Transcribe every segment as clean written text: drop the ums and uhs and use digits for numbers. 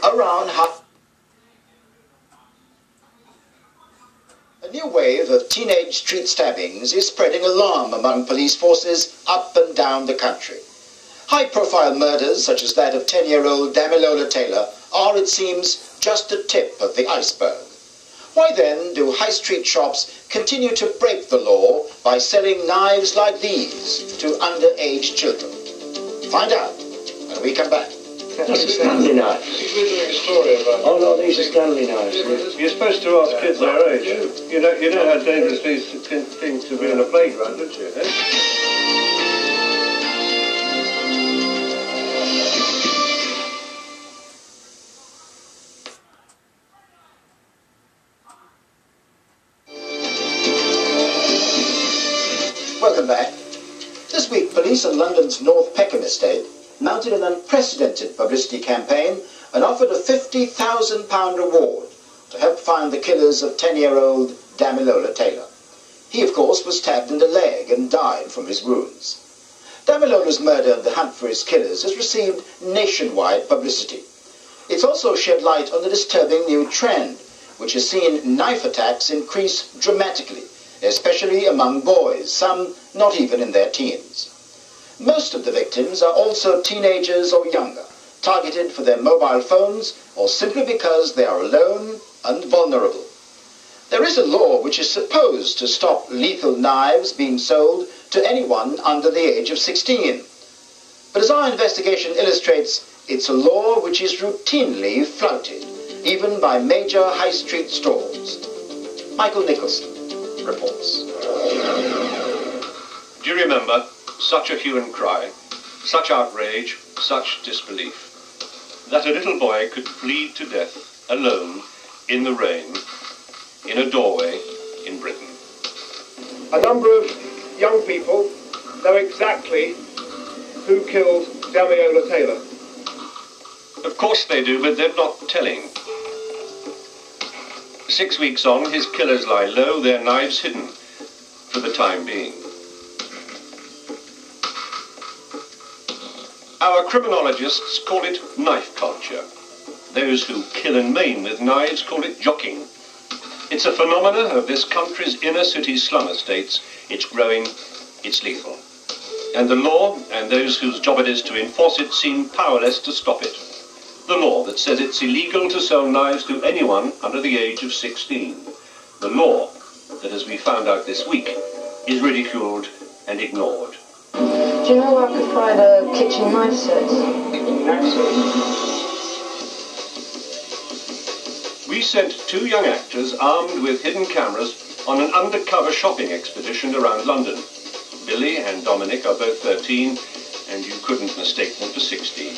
around half. A new wave of teenage street stabbings is spreading alarm among police forces up and down the country. High-profile murders, such as that of 10-year-old Damiloa Taylor, are, it seems, just the tip of the iceberg. Why then do high street shops continue to break the law by selling knives like these to underage children? Find out when we come back. That's a Stanley knife. He's doing a story about... Oh no, these are Stanley knives. You're supposed to ask kids their age. You know how dangerous these things to be in a playground, don't you? Welcome back. This week, police in London's North Peckham estate mounted an unprecedented publicity campaign and offered a £50,000 reward to help find the killers of 10-year-old Damiloa Taylor. He, of course, was stabbed in the leg and died from his wounds. Damilola's murder and the hunt for his killers has received nationwide publicity. It's also shed light on the disturbing new trend, which has seen knife attacks increase dramatically, especially among boys, some not even in their teens. Most of the victims are also teenagers or younger, targeted for their mobile phones or simply because they are alone and vulnerable. There is a law which is supposed to stop lethal knives being sold to anyone under the age of 16. But as our investigation illustrates, it's a law which is routinely flouted, even by major high street stores. Michael Nicholson reports. Do you remember such a hue and cry, such outrage, such disbelief, that a little boy could bleed to death alone in the rain in a doorway in Britain? A number of young people know exactly who killed Damiloa Taylor. Of course they do, but they're not telling. 6 weeks on, his killers lie low, their knives hidden for the time being. Our criminologists call it knife culture. Those who kill and maim with knives call it jocking. It's a phenomenon of this country's inner city slum estates. It's growing, it's lethal. And the law, and those whose job it is to enforce it, seem powerless to stop it. The law that says it's illegal to sell knives to anyone under the age of 16. The law that, as we found out this week, is ridiculed and ignored. Do you know where I could find a kitchen knife set? We sent 2 young actors armed with hidden cameras on an undercover shopping expedition around London. Billy and Dominic are both 13, and you couldn't mistake them for 16.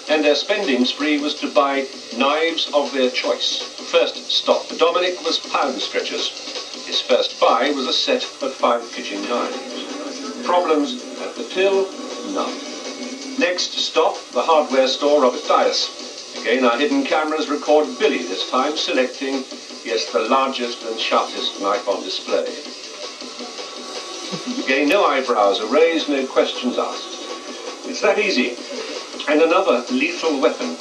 And their spending spree was to buy knives of their choice. First stop for Dominic was pound stretchers. His first buy was a set of 5 kitchen knives. Problems at the till? None. Next stop, the hardware store Robert Dias. Again, our hidden cameras record Billy, this time selecting, yes, the largest and sharpest knife on display. Again, no eyebrows are raised, no questions asked. It's that easy. And another lethal weapon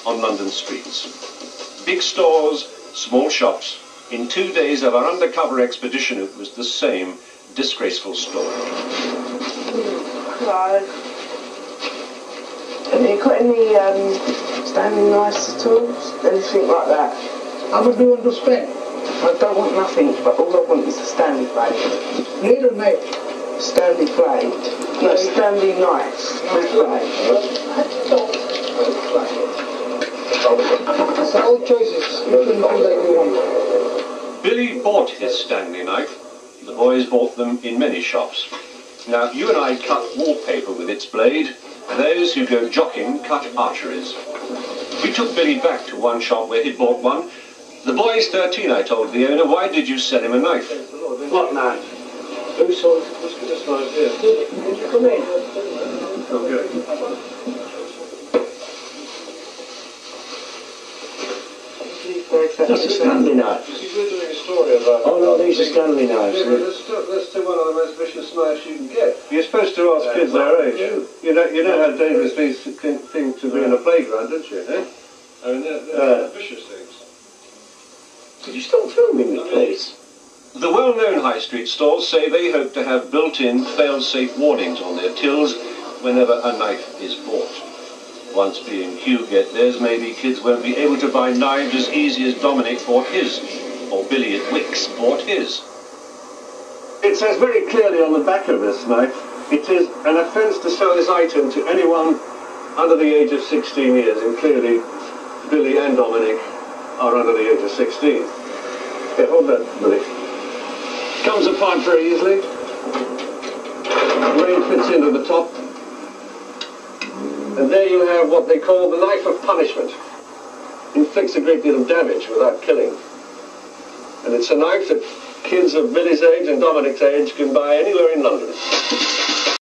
on London streets. Big stores, small shops. In 2 days of our undercover expedition, it was the same disgraceful story. Hello. Have you got any standing knives at all? Anything like that? How much do you want to spend? I don't want nothing, but all I want is a Stanley blade. Blade or knife? Stanley blade. No, Stanley knife with blade. So all choices. You can do like you want. Billy bought his Stanley knife. The boys bought them in many shops. Now, you and I cut wallpaper with its blade. Those who go jockeying cut archeries. We took Billy back to one shop where he'd bought one. The boy's 13, I told the owner. Why did you sell him a knife? What knife? Who sold this knife here? Did you come in? Okay. That's a Stanley knife. He's doing a story about... Oh no, these are Stanley knives. That's still one of the most vicious knives you can get. You're supposed to ask kids their age. You know how dangerous these things to be in a playground, don't you? I mean, they're vicious things. Could you stop filming me, please? The well-known high street stalls say they hope to have built-in fail-safe warnings on their tills whenever a knife is bought. Once B&Q get theirs, maybe kids won't be able to buy knives as easy as Dominic bought his, or Billy at Wickes bought his. It says very clearly on the back of this knife, it is an offence to sell this item to anyone under the age of 16 years, and clearly Billy and Dominic are under the age of 16. Here, hold that, Billy. Comes apart very easily. Blade fits into the top. And there you have what they call the knife of punishment. Inflicts a great deal of damage without killing. And it's a knife that kids of Billy's age and Dominic's age can buy anywhere in London.